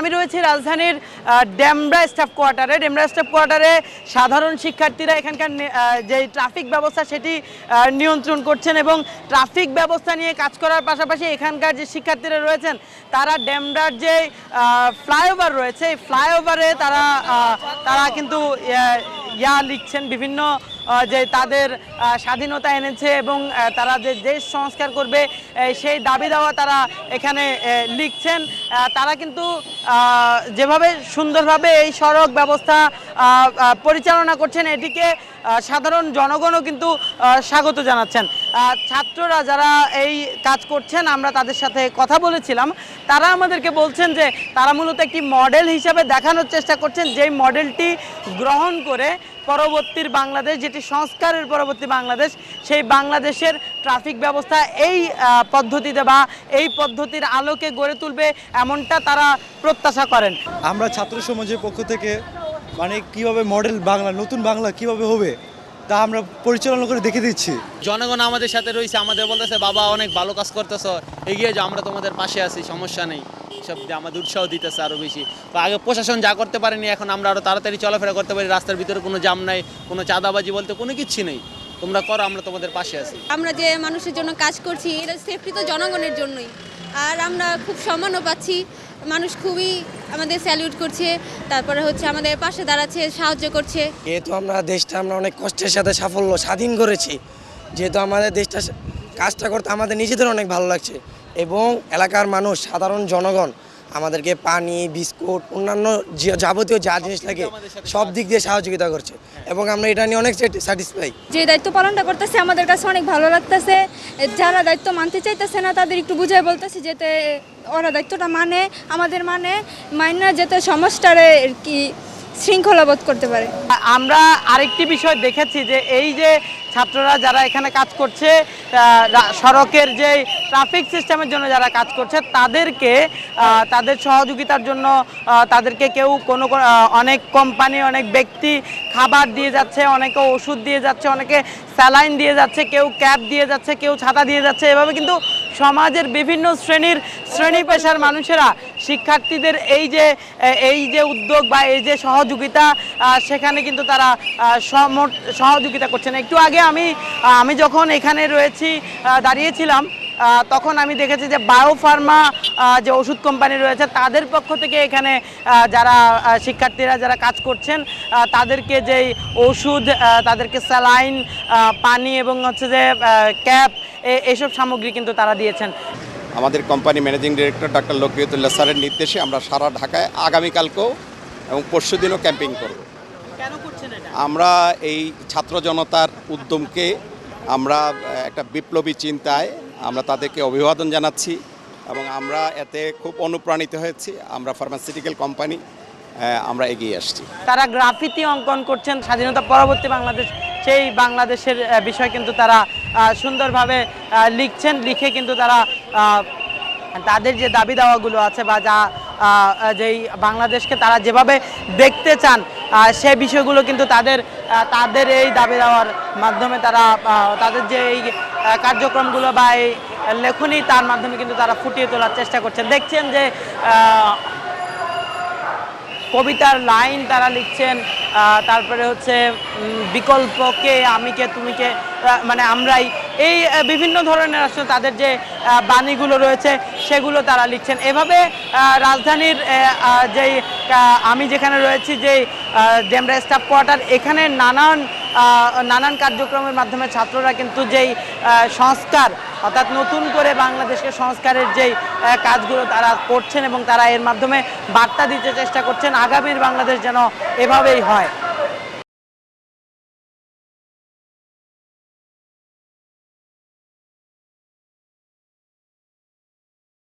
আমি রয়েছি রাজধানীর ডেমরা স্টাফ কোয়ার্টারে। ডেমরা স্টাফ কোয়ার্টারে সাধারণ শিক্ষার্থীরা এখানকার যে ট্রাফিক ব্যবস্থা সেটি নিয়ন্ত্রণ করছেন এবং ট্রাফিক ব্যবস্থা নিয়ে কাজ করার পাশাপাশি এখানকার যে শিক্ষার্থীরা রয়েছেন তারা ডেমরার যে ফ্লাইওভার রয়েছে এই ফ্লাইওভারে তারা কিন্তু লিখছেন বিভিন্ন যে তাদের স্বাধীনতা এনেছে এবং তারা যে দেশ সংস্কার করবে সেই দাবি দেওয়া তারা এখানে লিখছেন। তারা কিন্তু যেভাবে সুন্দরভাবে এই সড়ক ব্যবস্থা পরিচালনা করছেন এটিকে সাধারণ জনগণও কিন্তু স্বাগত জানাচ্ছেন। ছাত্ররা যারা এই কাজ করছেন আমরা তাদের সাথে কথা বলেছিলাম, তারা আমাদেরকে বলছেন যে তারা মূলত একটি মডেল হিসাবে দেখানোর চেষ্টা করছেন, যেই মডেলটি গ্রহণ করে পরবর্তীর বাংলাদেশ, যেটি সংস্কারের পরবর্তী বাংলাদেশ, সেই বাংলাদেশের ট্রাফিক ব্যবস্থা এই পদ্ধতিতে বা এই পদ্ধতির আলোকে গড়ে তুলবে এমনটা তারা প্রত্যাশা করেন। আমরা ছাত্র সমাজের পক্ষ থেকে মানে কিভাবে মডেল বাংলা, নতুন বাংলা কিভাবে হবে তা আমরা পরিচালনা করে দেখে দিচ্ছি। জনগণ আমাদের সাথে রয়েছে, আমাদের বলতেছে বাবা অনেক ভালো কাজ করতেছ, এগিয়ে যাও, আমরা তোমাদের পাশে আছি, সমস্যা নেই, সব আমাদের উৎসাহ দিতেছে আরও বেশি। তো আগে প্রশাসন যা করতে পারেনি এখন আমরা আরও তাড়াতাড়ি চলাফেরা করতে পারি, রাস্তার ভিতরে কোনো জাম নাই, কোনো চাঁদাবাজি বলতে কোনো কিচ্ছু নেই, তোমরা করো, আমরা তোমাদের পাশে আছি। আমরা যে মানুষের জন্য কাজ করছি এটা সেফটি তো জনগণের জন্যই, আর আমরা খুব সম্মানও পাচ্ছি, মানুষ খুবই আমাদের স্যালিউট করছে, তারপরে হচ্ছে আমাদের পাশে দাঁড়াচ্ছে, সাহায্য করছে। যেহেতু আমরা দেশটা আমরা অনেক কষ্টের সাথে সাফল্য স্বাধীন করেছি, যেহেতু আমাদের দেশটা কাজটা করতে আমাদের নিজেদের অনেক ভালো লাগছে এবং এলাকার মানুষ, সাধারণ জনগণ আমাদেরকে পানি, বিস্কুট, অন্যান্য যাবতীয় যা জিনিস লাগে সব দিক দিয়ে সহযোগিতা করছে এবং আমরা এটা নিয়ে অনেক স্যাটিসফাই। যে দায়িত্ব পালনটা করতেছে আমাদের কাছে অনেক ভালো লাগতেছে। যারা দায়িত্ব মানতে চাইতেছে না তাদের একটু বুঝাই বলতেছি যাতে ওরা দায়িত্বটা আমাদের মাইনা যাতে সমাজটারে কি শৃঙ্খলাবোধ করতে পারে। আমরা আরেকটি বিষয় দেখেছি যে এই যে ছাত্ররা যারা এখানে কাজ করছে, সড়কের যে ট্রাফিক সিস্টেমের জন্য যারা কাজ করছে তাদেরকে তাদের সহযোগিতার জন্য তাদেরকে কেউ অনেক কোম্পানি, অনেক ব্যক্তি খাবার দিয়ে যাচ্ছে, অনেকে ওষুধ দিয়ে যাচ্ছে, অনেকে স্যালাইন দিয়ে যাচ্ছে, কেউ ক্যাপ দিয়ে যাচ্ছে, কেউ ছাতা দিয়ে যাচ্ছে। এভাবে কিন্তু সমাজের বিভিন্ন শ্রেণী পেশার মানুষেরা শিক্ষার্থীদের এই যে উদ্যোগ বা এই যে সহযোগিতা সেখানে কিন্তু তারা সহযোগিতা করছেন। একটু আগে আমি যখন এখানে দাঁড়িয়েছিলাম তখন আমি দেখেছি যে বায়োফার্মা যে ওষুধ কোম্পানি রয়েছে তাদের পক্ষ থেকে এখানে যারা শিক্ষার্থীরা যারা কাজ করছেন তাদেরকে যেই ওষুধ, তাদেরকে স্যালাইন, পানি এবং হচ্ছে যে ক্যাপ, এসব সামগ্রী কিন্তু তারা দিয়েছেন। আমাদের কোম্পানি ম্যানেজিং ডিরেক্টর ডক্টর লকিয়তুল্লাহ স্যারের নির্দেশে আমরা সারা ঢাকায় আগামীকালকেও এবং পরশুদিনও ক্যাম্পিং করব। কেন করছেন এটা? আমরা এই ছাত্র জনতার উদ্যমকে আমরা একটা বিপ্লবী চিন্তায় আমরা তাদেরকে অভিবাদন জানাচ্ছি এবং আমরা এতে খুব অনুপ্রাণিত হয়েছি। আমরা ফার্মাসিউটিক্যাল কোম্পানি, আমরা এগিয়ে আসছি। তারা গ্রাফিতি অঙ্কন করছেন স্বাধীনতা পরবর্তী বাংলাদেশ, সেই বাংলাদেশের বিষয় কিন্তু তারা সুন্দরভাবে লিখছেন। লিখে কিন্তু তারা তাদের যে দাবি দাওয়াগুলো আছে বা যেই বাংলাদেশকে তারা যেভাবে দেখতে চান সে বিষয়গুলো কিন্তু তাদের এই দাবি দেওয়ার মাধ্যমে তারা তাদের যে এই কার্যক্রমগুলো বা এই লেখনী তার মাধ্যমে কিন্তু তারা ফুটিয়ে তোলার চেষ্টা করছেন। দেখছেন যে কবিতার লাইন তারা লিখছেন, তারপরে হচ্ছে বিকল্প কে, আমি কে, তুমি কে, মানে আমরাই, এই বিভিন্ন ধরনের আসলে তাদের যে বাণীগুলো রয়েছে সেগুলো তারা লিখছেন। এভাবে রাজধানীর যেই আমি যেখানে রয়েছি, যেই ডেমরা স্টাফ কোয়ার্টার, এখানে নানান কার্যক্রমের মাধ্যমে ছাত্ররা কিন্তু যেই সংস্কার, অর্থাৎ নতুন করে বাংলাদেশকে সংস্কারের যেই কাজগুলো তারা করছেন এবং তারা এর মাধ্যমে বার্তা দিতে চেষ্টা করছেন আগামীর বাংলাদেশ যেন এভাবেই হয়।